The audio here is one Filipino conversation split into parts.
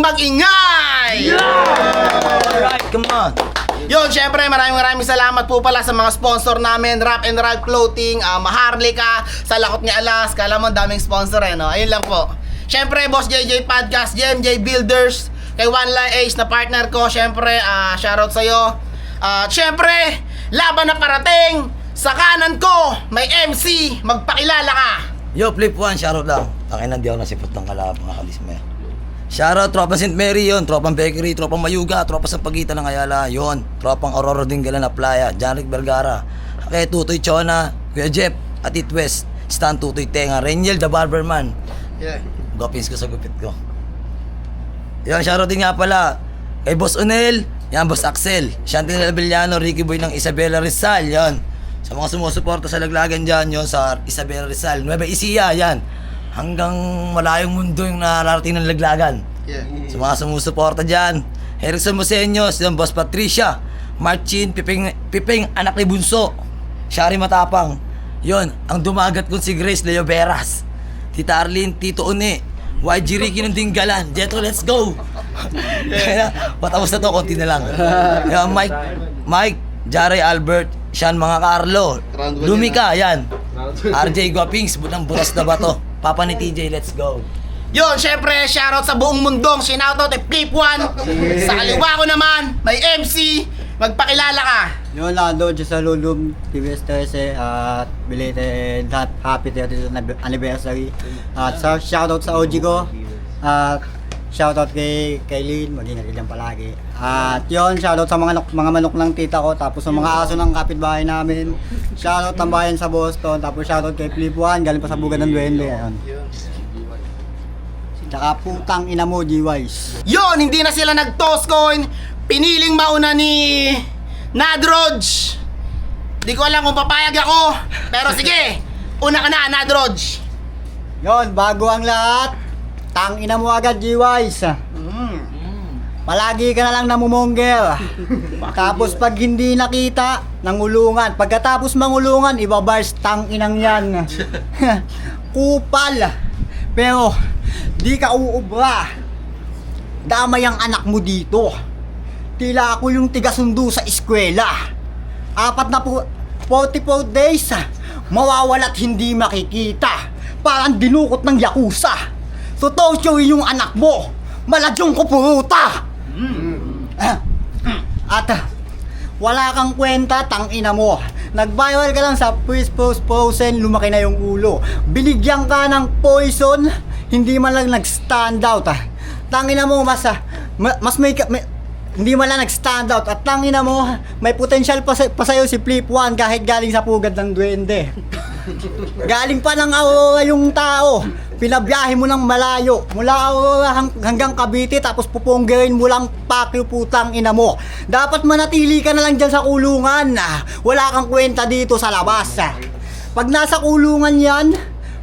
mag-ingay! Alright, come on. Yun, syempre maraming salamat po pala sa mga sponsor namin, Rap and Rap Clothing, Maharlika, sa Lakot ni Alas, kala mo daming sponsor no? Ayun lang po. Syempre, Boss JJ Podcast, JMJ Builders, kay One Line Ace na partner ko, syempre, shoutout sa'yo. Syempre, laban na parating, sa kanan ko, may MC, magpakilala ka. Yo, Flip One, shoutout lang. Takin na, di ako nasipot ng kalabang mga kalisme. Shoutout, Tropang St. Mary yun, Tropang Bakery, Tropang Mayuga, Tropang sa Pagitan ng Ayala, yun, Tropang Aurora Dingalan na Playa, Janrick Vergara, kay Tutoy Chona, Kuya Jeff, Atit West, Stan Tutoy Tenga, Reniel the Barberman. Yeah. Gupins ko sa gupit ko. Yun, shoutout din nga pala kay Boss Unel, yan, Boss Axel, Shantin Abellano, Ricky Boy ng Isabela Rizal, yan. Sa mga sumusuporta sa laglagan dyan, yun, sa Isabela Rizal, Nueva Ecija, yan. Hanggang malayong mundo yung nararating ng laglagan. Yeah. Sa mga sumusuporta dyan, Erickson Moseños, yung Boss Patricia, Marcin, Piping anak ni Bunso, Shari Matapang, yon ang dumagat kong si Grace Leo Veras, Tita Arlene, Tito Une, YG Ricky ng Dinggalan, Jetro, let's go! Patapos na to, konti na lang. Yan, Mike, Jare Albert, Sean mga Carlo, Lumika, yan. RJ Guapings, butang butas na ba to? Papa ni TJ, let's go. Yun, syempre, shoutout sa buong mundong, sinoutout kay Flip One. Sa kaliwa ko naman, may MC, magpakilala ka. Yun lang doon sa Lulum TVS 13 at belated happy 30th anniversary. At sa shoutout sa OG ko. At shoutout kay Kaylin, mag-ingat dyan palagi. At yun, shoutout sa mga manok ng tita ko, tapos sa mga aso ng kapitbahay namin. Shoutout ng bayan sa Boston, tapos shoutout kay Flip One, galing pa sa Bugad ng Duwende. Ayun. Tsaka putang ina mo, G-Wise. Yun, hindi na sila nag-toss coin. Piniling mauna ni Nadroj. Di ko alam kung papayag ako. Pero sige, una ka na, Nadroj. Yun, bago ang lahat, tang ina mo agad, G-Wise. Palagi ka na lang namumongger. Tapos pag hindi nakita, nangulungan. Pagkatapos mangulungan, ibabars, tang inang yan. Kupal. Pero, di ka uubra. Damay ang anak mo dito. Tila ako yung tigasundo sa eskwela. 44 days, mawawala't hindi makikita. Parang dinukot ng yakuza. So, Tosyo yung anak mo. Maladyong ko puruta. At wala kang kwenta, tang ina mo. Nag-viral ka lang sa Frozen, lumaki na yung ulo. Binigyan ka ng poison, hindi man lang nag-stand out. Tangina mo, mas may hindi man lang nag-stand out. At tangina mo, may potential pa sa'yo si Flip One kahit galing sa pugad ng duwende. Galing pa ng Aurora yung tao. Pinabiyahe mo ng malayo. Mula Aurora hanggang Cavite, tapos puponggerin mo lang Pacquiao, putang ina mo. Dapat manatili ka na lang dyan sa kulungan. Wala kang kwenta dito sa labas. Pag nasa kulungan yan,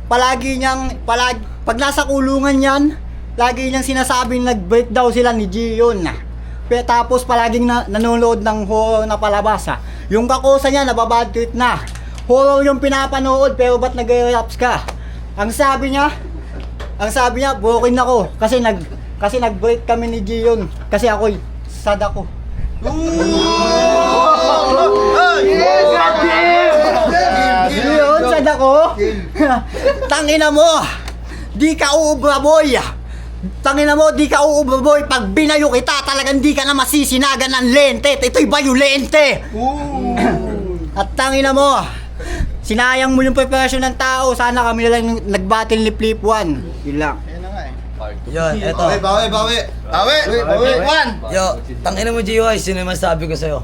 pag nasa kulungan yan, lagi niyang sinasabing nag-break daw sila ni Gion. Tapos palaging nanonood ng horror na palabas. Yung kakosa niya, nababad trip na. Horror yung pinapanood, pero ba't nag-raps ka? Ang sabi niya, broken ako kasi nag-break kami ni Gion kasi ako'y sad ako. Gion, sad ako? Tangina mo, di ka uubra boy. Tangina mo, di ka uubra boy. Pag binayo kita, talagang di ka na masisinagan ng lente. Ito'y bayulente. At tangina mo, sinayang mo yung preparasyon ng tao. Sana kami na lang nag-battle ni Flip One. Yun lang. Yun, eto. Bawi. Flip One. Yo, tangina mo, G.Y. Sino yung masabi ko sa'yo?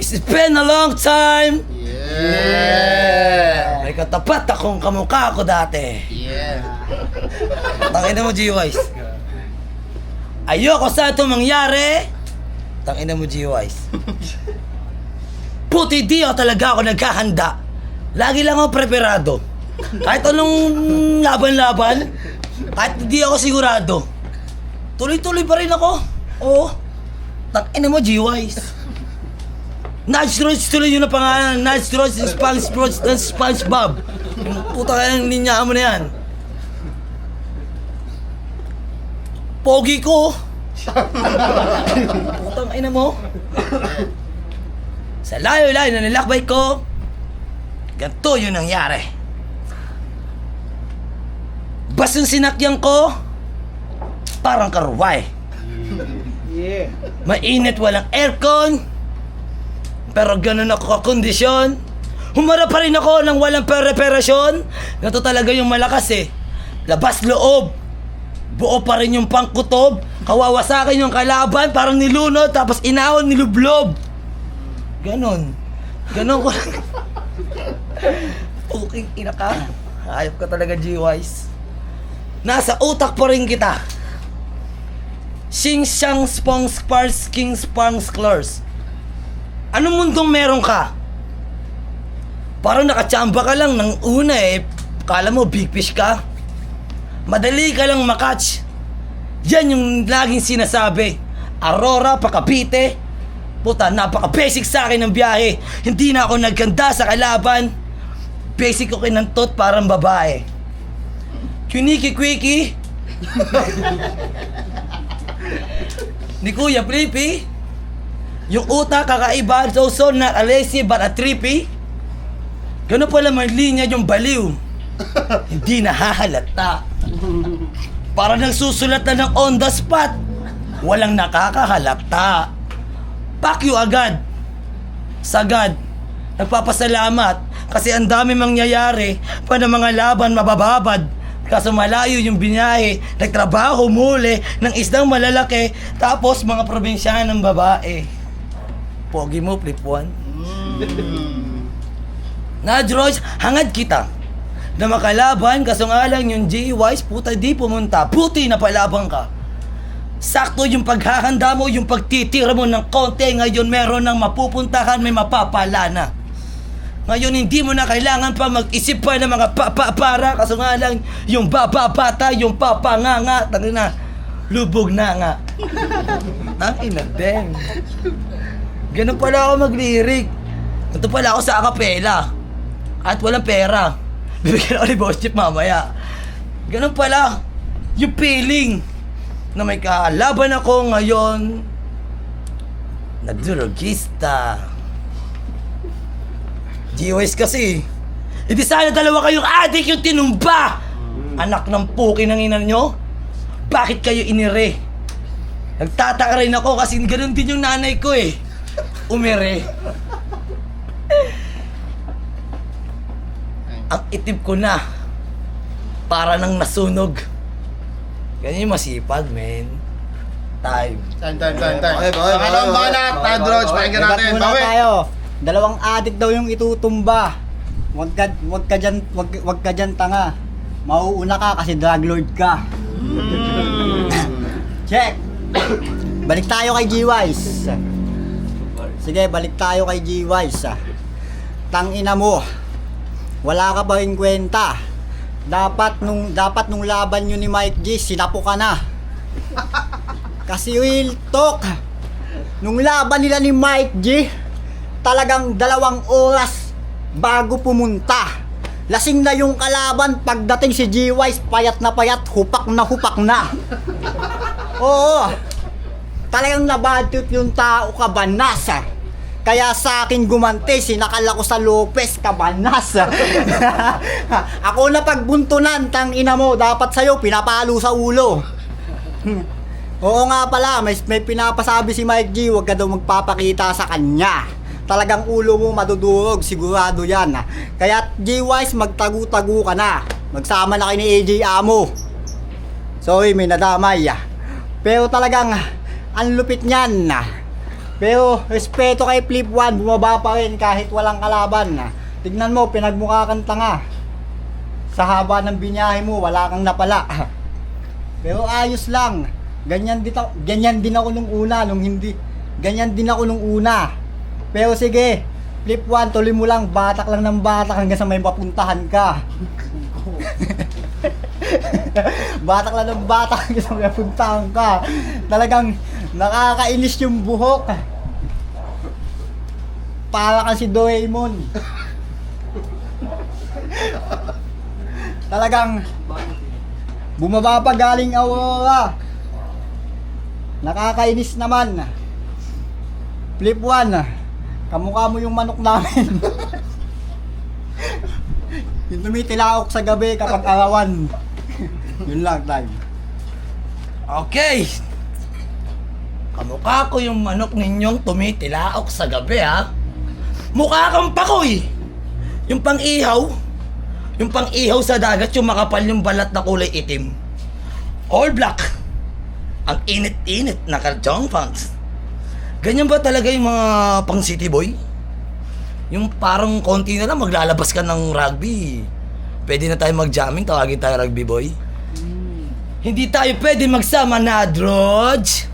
It's been a long time. Yeah. May katapat akong kamukha ko dati. Yeah. Tangina mo, G.Y. Ayoko sa ito mangyari. Tangina mo, G.Y. Puti di ako talaga ako nagkahanda. Lagi lang ako preparado. Kahit anong laban-laban, kahit hindi ako sigurado, tuloy-tuloy pa rin ako. Oo. Tangina mo, G-Wise. Nudge tuloy yun na pangalan. Nudge ng SpongeBob. Puta ka ng linya mo na yan. Pogi ko. Putang ina mo. Sa layo-layo na nilakbay ko, ganito yung nangyari. Bas yung sinakyan ko, parang karuway. Yeah. Mainit, walang aircon, pero ganun ako kakondisyon. Humarap pa rin ako ng walang preparasyon. Ganito talaga yung malakas eh. Labas loob. Buo pa rin yung pangkutob. Kawawa sa akin yung kalaban, parang nilunod, tapos inahon, nilublob. Ganon. Ganon ko. Okay, ina ka. Hayop ka talaga, G-Wise. Nasa utak pa rin kita. Sing Shang Spong Spars King Spang Sklers. Anong mundong meron ka? Parang nakachamba ka lang ng una eh. Kala mo big fish ka? Madali ka lang makatch. Yan yung laging sinasabi. Aurora, Cavite. Puta, napaka-basic sa akin ng biyahe. Hindi na ako nagkanda sa kalaban. Basic ko kinantot parang babae. Kuniki-quiki. Ni Kuya Flippy. Yung utak kakaiba, so not a lazy but a trippy. Gano'n pala may linya yung baliw. Hindi nahahalata. Para nagsusulat na ng on the spot. Walang nakakahalata. Fuck you agad. Sagad. Nagpapasalamat kasi ang dami mangyayari pa ng mga laban mabababad. Kaso malayo yung binyahe. Nagtrabaho muli ng isdang malalaki. Tapos mga probinsyahan ng babae. Pogi mo, flip one. Na George, hangad kita na makalaban, kaso nga lang yung G-Wise, puta di pumunta. Puti na palabang ka. Sakto yung paghahanda mo, yung pagtitira mo ng konti. Ngayon meron ng mapupuntahan, may mapapala na. Ngayon hindi mo na kailangan pa mag-isip pa ng mga para. Kaso nga lang yung bababata, yung papanganga. Tangina, lubog na nga. Tangina din. Ganun pala ako mag-lyric. Ito pala ako sa acapella. At walang pera. Bibigyan ako ni Boss Chip mamaya. Ganun pala yung feeling na may kalaban ako ngayon na drogista. G-Wise kasi. Hindi sana dalawa kayong adik yung tinumba. Anak ng puki ng ina nyo. Bakit kayo inire? Nagtataka rin ako kasi ganun din yung nanay ko eh. Umire. Ang itim ko na. Para nang nasunog. Ganyan yung masipag, men. Time. Time. Pangalawang banat, Tad Roach, pakinggan Debat natin. muna Bawi. tayo. Dalawang adik daw yung itutumba. Wag ka dyan tanga. Mauuna ka kasi drug lord ka. Check. Balik tayo kay G-Wise. Sige, balik tayo kay G-Wise. Tangina mo. Wala ka ba ring kwenta? Dapat nung laban nyo ni Mike G, sinapo ka na. Kasi real talk, nung laban nila ni Mike G, talagang 2 oras bago pumunta. Lasing na yung kalaban, pagdating si G-Wise, payat na, hupak na. Oo, talagang nabadtrip yung tao, kabanas. Kaya sa akin gumanti, sinakal ako sa Lopez, kabanas. Ako na pagbuntunan, tang ina mo, dapat sa'yo, pinapalo sa ulo. Oo nga pala, may pinapasabi si Mike G, huwag ka daw magpapakita sa kanya. Talagang ulo mo madudurog, sigurado yan. Kaya G-Wise, magtagu-tagu ka na. Magsama na kayo ni AJ Amo. Sorry, may nadamay. Pero talagang, ang lupit niyan. Pero respeto kay Flip One, bumaba pa rin kahit walang kalaban. Tignan mo, pinagmukha kang tanga. Sa haba ng binyahe mo, wala kang napala. Pero ayos lang. Ganyan din ako nung una, Ganyan din ako nung una. Pero sige, Flip One, tuloy mo lang, batak lang ng batak hanggang sa may mapuntahan ka. Batak lang ng batak hanggang sa may mapuntahan ka. Talagang nakakainis yung buhok. Para kang si Doraemon. Talagang bumaba pa galing Aurora. Nakakainis naman. Flip 1, kamukha mo yung manok namin. Yung tumitilaok sa gabi kapag arawan. Yun lang, time. Okay. Kamukha ko yung manok ninyong tumitilaok sa gabi, ha? Mukha kang pakoy. Yung pang-ihaw. Yung pang-ihaw sa dagat, yung makapal yung balat na kulay itim. All black. Ang init-init na karjong pants. Ganyan ba talaga yung mga pang city boy? Yung parang konti na lang maglalabas ka ng rugby. Pwede na tayo mag-jamming, tawagin tayo rugby boy. Hindi tayo pwede magsama na, Droj.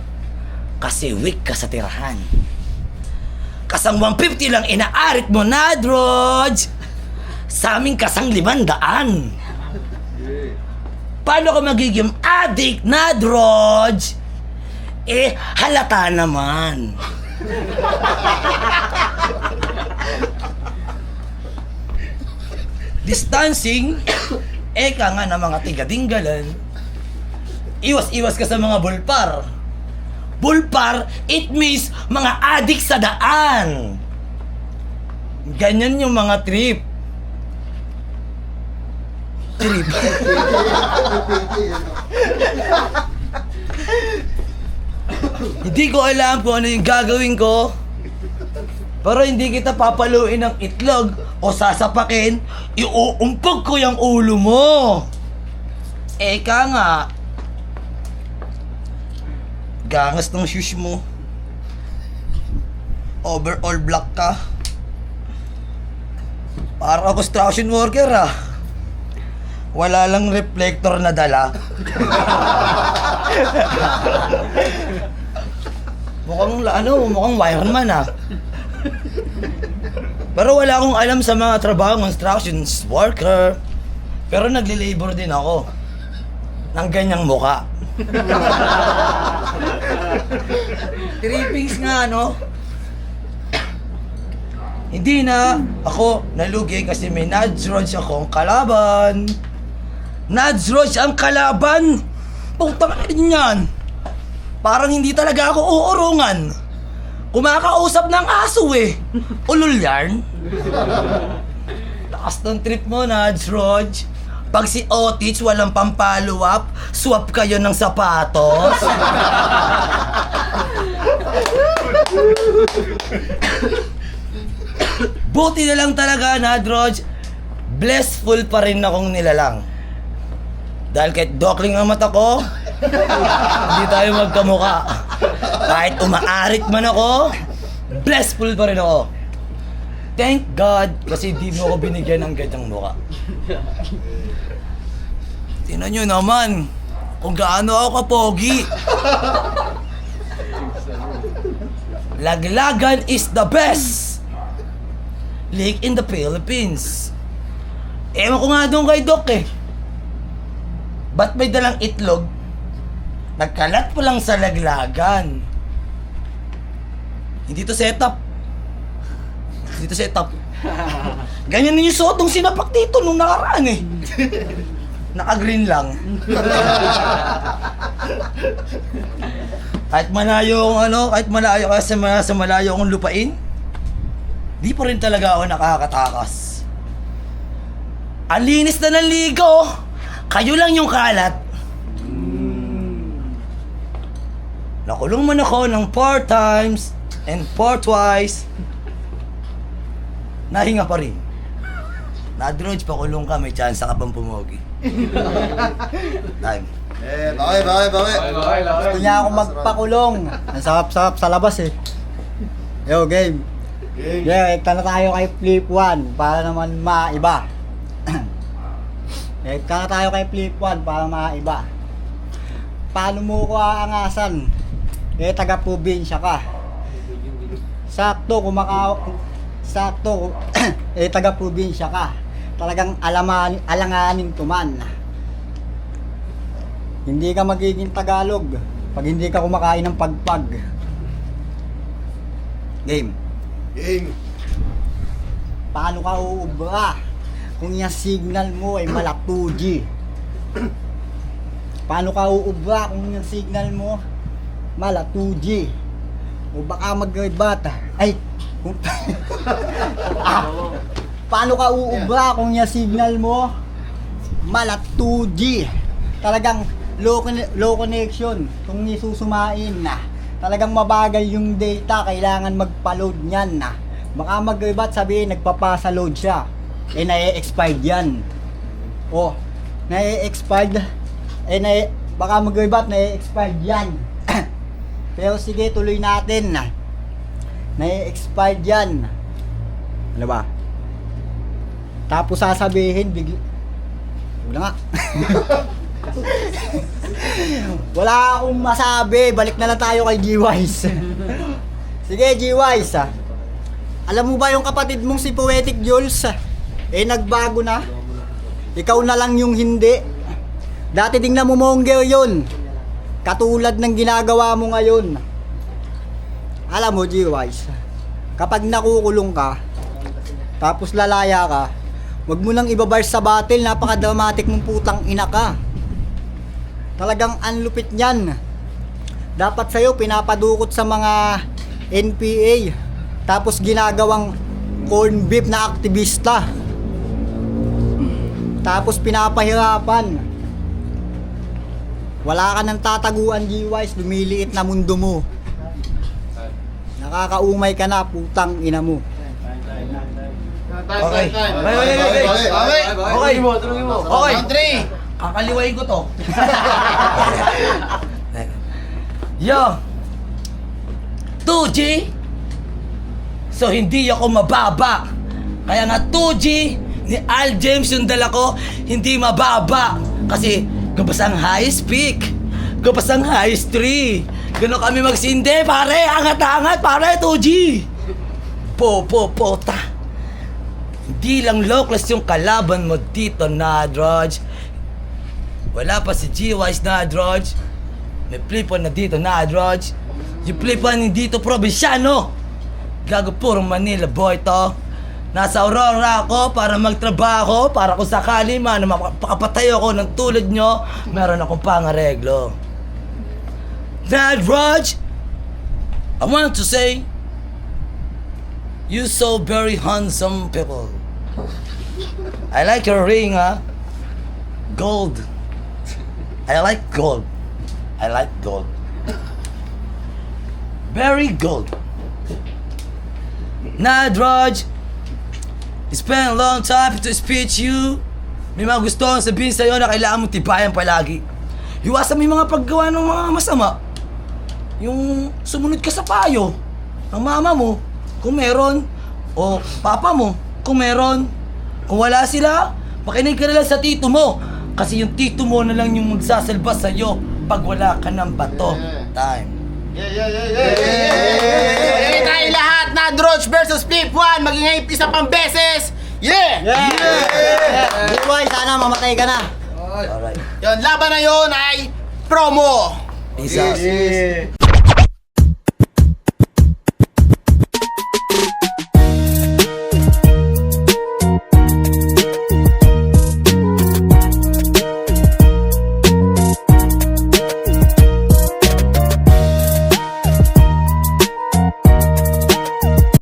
Kasi weak ka sa tirahan. Kasang 150 lang inaarit mo na, Droj. Sa aming kasang 500. Paano ka magiging addict na, Droj? Eh, halata naman. Distancing, eka nga ng mga tiga-dinggalan. Iwas-iwas ka sa mga bulpar. Bulpar, it means mga adik sa daan. Ganyan yung mga trip. Trip. Hindi ko alam kung ano yung gagawin ko. Pero hindi kita papaluin ng itlog o sasapakin, iuumpog ko yung ulo mo. Eka nga. Gangas ng shoes mo. Overall black ka. Para construction worker, ah. Wala lang reflector na dala. mukhang wireman, ah. Pero wala akong alam sa mga trabaho construction worker. Pero nagle-labor din ako ng ganyang muka. Trippings nga, no? Hindi na ako nalugi kasi may Nadsroj akong kalaban. Nadsroj ang kalaban? Putang ina yan. Parang hindi talaga ako uurungan. Kumakausap ng aso eh. Ulol yarn. Lakas ng trip mo, Nadsroj. Pag si Otich walang pampalo up, swap kayo ng sapatos. Buti na lang talaga, Nadroj. Blessful pa rin akong nilalang. Dahil kahit dokling ang mata ko, hindi tayo magkamuka. Kahit umaarit man ako, blessful pa rin ako. Thank God kasi di mo ako binigyan ng ganyang muka. Tingnan nyo naman kung gaano ako kapogi. Laglagan is the best lake in the Philippines. Ewan ko nga doon kay Doc eh. Ba't may dalang itlog? Nagkalat po lang sa laglagan. Hindi to setup. Hindi to setup. Ganyan din yung suot ng sinapak dito nung nakaraan eh. Naka-green lang. Kahit malayo kasi sa malayo akong lupain, di pa rin talaga ako nakakatakas. Ang linis na ng ligo, kayo lang yung kalat. Nakulong man ako ng 4 times and 4 twice. Nahinga pa rin. Nadroj, pakulong ka, may chance ka pang pumogi. Time. Bakit? Gusto niya ako magpakulong. Ang sarap-sarap sa labas eh. Yo, game. Yeah, ekta na tayo kay Flip 1 para naman maiba. Ekta na tayo kay Flip 1 para maiba. Paano mo ko aangasan? Eh, taga-probinsya ka. Sakto, eh, taga-probinsya ka. Talagang alanganin tuman. Hindi ka magiging Tagalog pag hindi ka kumakain ng pagpag. Game. Paano ka uubra kung yung signal mo ay mala 2G? Paano ka uubra kung yung signal mo mala 2G. O baka mag-bata. Ay, kung... Paano ka uubra kung yung signal mo? Mala 2G. Talagang low connection. Kung isusumain na. Talagang mabagal yung data. Kailangan magpa-load niyan na. Baka mag-ibat sabihin nagpapasa load siya. Eh na-expired yan. O, na-expired. Baka mag-ibat na-expired yan. Pero sige, tuloy natin na. Na-expired yan. Ano ba? Tapos sasabihin, wala nga. Wala akong masabi. Balik na lang tayo kay G-Wise. Sige, G-Wise. Alam mo ba yung kapatid mong si Poetic Jules? Nagbago na. Ikaw na lang yung hindi. Dati tingnan mo monger yun. Katulad ng ginagawa mo ngayon. Alam mo, G-Wise, kapag nakukulong ka, tapos lalaya ka, wag mo nang ibabars sa battle, napaka-dramatic mong putang ina ka. Talagang anlupit niyan. Dapat sa'yo pinapadukot sa mga NPA, tapos ginagawang corn beef na aktivista. Tapos pinapahirapan. Wala ka nang tataguan, G-Wise, lumiliit na mundo mo. Nakakaumay ka na, putang ina mo. Okay. Okay. Okay. Round 3. Kakaliwain ko to. Yo! 2G? So hindi ako mababa. Kaya nga 2G ni Al James yung dala ko, hindi mababa. Kasi gabasang highest peak. Gabasang highest tree. Gano'n kami magsindi, pare. Angat-angat, pare. 2G. Pota. Hindi lang low class yung kalaban mo dito, Nadroj. Wala pa si G-Wise, Nadroj. May flip-on na dito, Nadroj. Yung flip-on hindi dito probinsyano. Gago puro Manila boy to. Nasa Aurora ako para magtrabaho, para kung sakali man mapakapatay ako ng tulad nyo, meron akong pangareglo. Nadroj, I want to say, you so very handsome people. I like your ring, huh? Gold. I like gold. I like gold. Very gold. Nadroj, it's been a long time to speak you. May mga gusto akong sabihin sa'yo na kailangan mong tibayan palagi. Iwasan mo yung mga paggawa ng mga masama. Yung sumunod ka sa payo ng mama mo, kung meron, o papa mo, kung meron. Kung wala sila, makinig ka na lang sa tito mo. Kasi yung tito mo na lang yung magsasalba sa'yo pag wala ka ng bato. Time. Okay tayo lahat na Droj versus Flip 1. Maging isa pang beses. Yeah! G-Wise, sana mamatay ka na. Alright. Yun, laban na yun ay promo. Peace out.